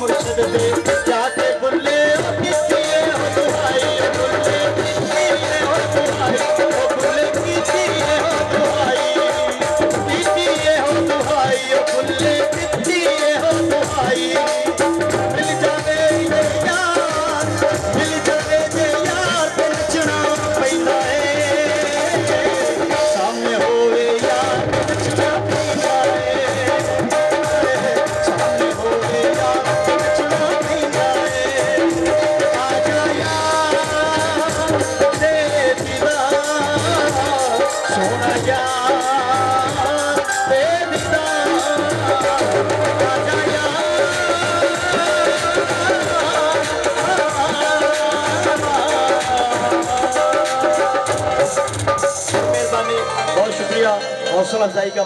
मुर्शद दे जाते बुल्ले कितिए हो दुहाई बुल्ले कितिए हो दुहाई बुल्ले कितिए हो दुहाई कितिए हो दुहाई बुल्ले कितिए हो दुहाई मिल जावे ये यार ते नचना पैंदा है सामने होवे यार नचना पैंदा है सामने होवे यार बहुत शुक्रिया हौसला अफजाई का।